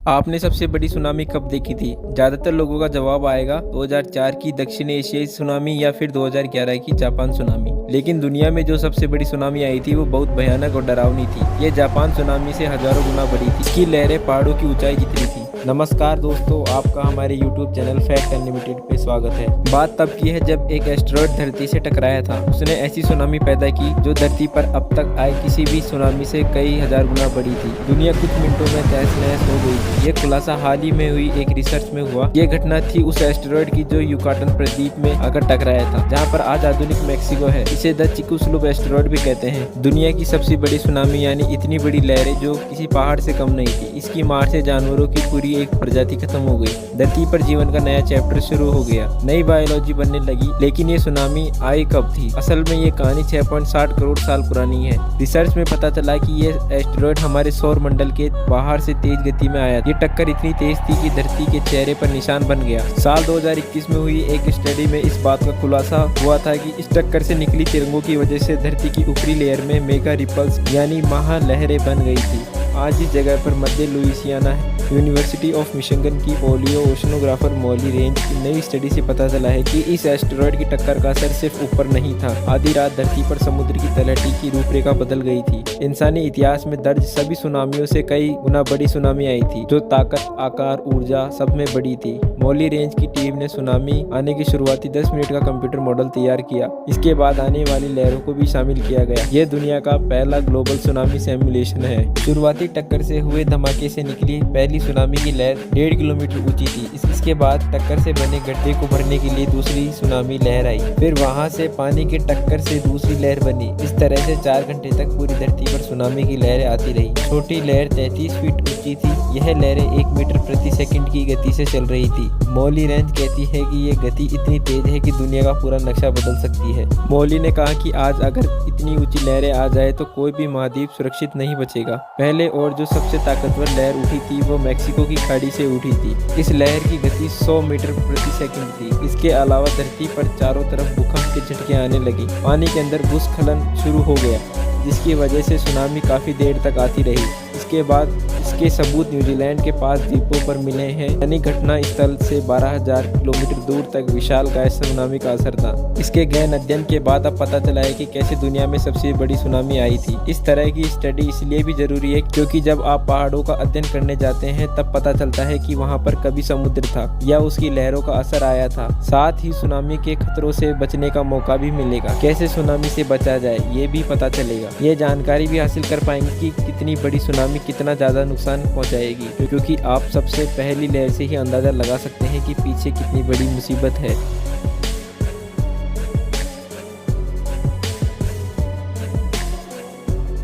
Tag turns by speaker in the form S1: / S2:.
S1: आपने सबसे बड़ी सुनामी कब देखी थी? ज़्यादातर लोगों का जवाब आएगा 2004 की दक्षिण एशियाई सुनामी या फिर 2011 की जापान सुनामी। लेकिन दुनिया में जो सबसे बड़ी सुनामी आई थी वो बहुत भयानक और डरावनी थी। ये जापान सुनामी से हजारों गुना बड़ी थी। इसकी लहरें पहाड़ों की ऊंचाई जितनी थी। नमस्कार दोस्तों, आपका हमारे YouTube चैनल फैक्ट अनलिमिटेड पे स्वागत है। बात तब की है जब एक एस्टेरॉयड धरती से टकराया था। उसने ऐसी सुनामी पैदा की जो धरती पर अब तक आए किसी भी सुनामी से कई हजार गुना बड़ी थी। दुनिया कुछ मिनटों में तहस नहस हो गई थी। ये खुलासा हाल ही में हुई एक रिसर्च में हुआ। ये घटना थी उस एस्टेरॉयड की जो युकाटन प्रद्वीप में आकर टकराया था, जहाँ पर आज आधुनिक मैक्सिको है। इसे द चिकुस्लुप एस्टेरॉयड भी कहते हैं। दुनिया की सबसे बड़ी सुनामी यानी इतनी बड़ी लहरें जो किसी पहाड़ से कम नहीं थी। इसकी मार से जानवरों की पूरी एक प्रजाति खत्म हो गई। धरती पर जीवन का नया चैप्टर शुरू हो गया। नई बायोलॉजी बनने लगी। लेकिन ये सुनामी आई कब थी? असल में ये कहानी 6.60 करोड़ साल पुरानी है। रिसर्च में पता चला कि ये एस्टेरॉयड हमारे सौर मंडल के बाहर से तेज गति में आया। ये टक्कर इतनी तेज थी कि धरती के चेहरे पर निशान बन गया। साल 2021 में हुई एक स्टडी में इस बात का खुलासा हुआ था कि इस टक्कर से निकली तिरंगों की वजह से धरती की ऊपरी लेयर में मेगा रिपल्स यानी महालहरें बन गई थी। आज इस जगह पर मध्य लुइसियाना यूनिवर्सिटी ऑफ मिशिगन की पोलियो ओशनोग्राफर मॉली रेंज की नई स्टडी से पता चला है कि इस एस्टेरॉयड की टक्कर का असर सिर्फ ऊपर नहीं था। आधी रात धरती पर समुद्र की तलहटी की रूपरेखा बदल गई थी। इंसानी इतिहास में दर्ज सभी सुनामियों से कई गुना बड़ी सुनामी आई थी, जो ताकत, आकार, ऊर्जा सब में बड़ी थी। मॉली रेंज की टीम ने सुनामी आने की शुरुआती 10 मिनट का कंप्यूटर मॉडल तैयार किया। इसके बाद आने वाली लहरों को भी शामिल किया गया। यह दुनिया का पहला ग्लोबल सुनामी सिमुलेशन है। शुरुआती टक्कर से हुए धमाके से निकली पहली सुनामी की लहर 1.5 किलोमीटर ऊंची थी। इसके बाद टक्कर से बने गड्ढे को भरने के लिए दूसरी सुनामी लहर आई। फिर वहां से पानी के टक्कर से दूसरी लहर बनी। इस तरह से 4 घंटे तक पूरी धरती पर सुनामी की लहरें आती रही। छोटी लहर 33 फीट ऊंची थी। यह लहरें 1 मीटर प्रति सेकंड की गति से चल रही थी। मॉली रेंज कहती है कि यह गति इतनी तेज है कि दुनिया का पूरा नक्शा बदल सकती है। मॉली ने कहा कि आज अगर इतनी ऊंची लहरें आ जाए तो कोई भी महाद्वीप सुरक्षित नहीं बचेगा। पहले और जो सबसे ताकतवर लहर उठी थी वो मैक्सिको की खाड़ी से उठी थी। इस लहर की गति 100 मीटर प्रति सेकंड थी। इसके अलावा धरती पर चारों तरफ भूकंप के झटके आने लगे। पानी के अंदर भूस्खलन शुरू हो गया, जिसकी वजह से सुनामी काफी देर तक आती रही। इसके बाद इसके सबूत न्यूजीलैंड के पास द्वीपों पर मिले हैं। यानी घटना स्थल से 12,000 किलोमीटर दूर तक विशालकाय सुनामी का असर था। इसके गहन अध्ययन के बाद अब पता चला है कि कैसे दुनिया में सबसे बड़ी सुनामी आई थी। इस तरह की स्टडी इसलिए भी जरूरी है क्योंकि जब आप पहाड़ों का अध्ययन करने जाते हैं तब पता चलता है कि वहाँ पर कभी समुद्र था या उसकी लहरों का असर आया था। साथ ही सुनामी के खतरों से बचने का मौका भी मिलेगा। कैसे सुनामी से बचा जाए ये भी पता चलेगा। ये जानकारी भी हासिल कर पाएंगे कि कितनी बड़ी सुनामी कितना ज्यादा नुकसान पहुंचाएगी, क्योंकि आप सबसे पहली लहर से ही अंदाजा लगा सकते हैं कि पीछे कितनी बड़ी मुसीबत है।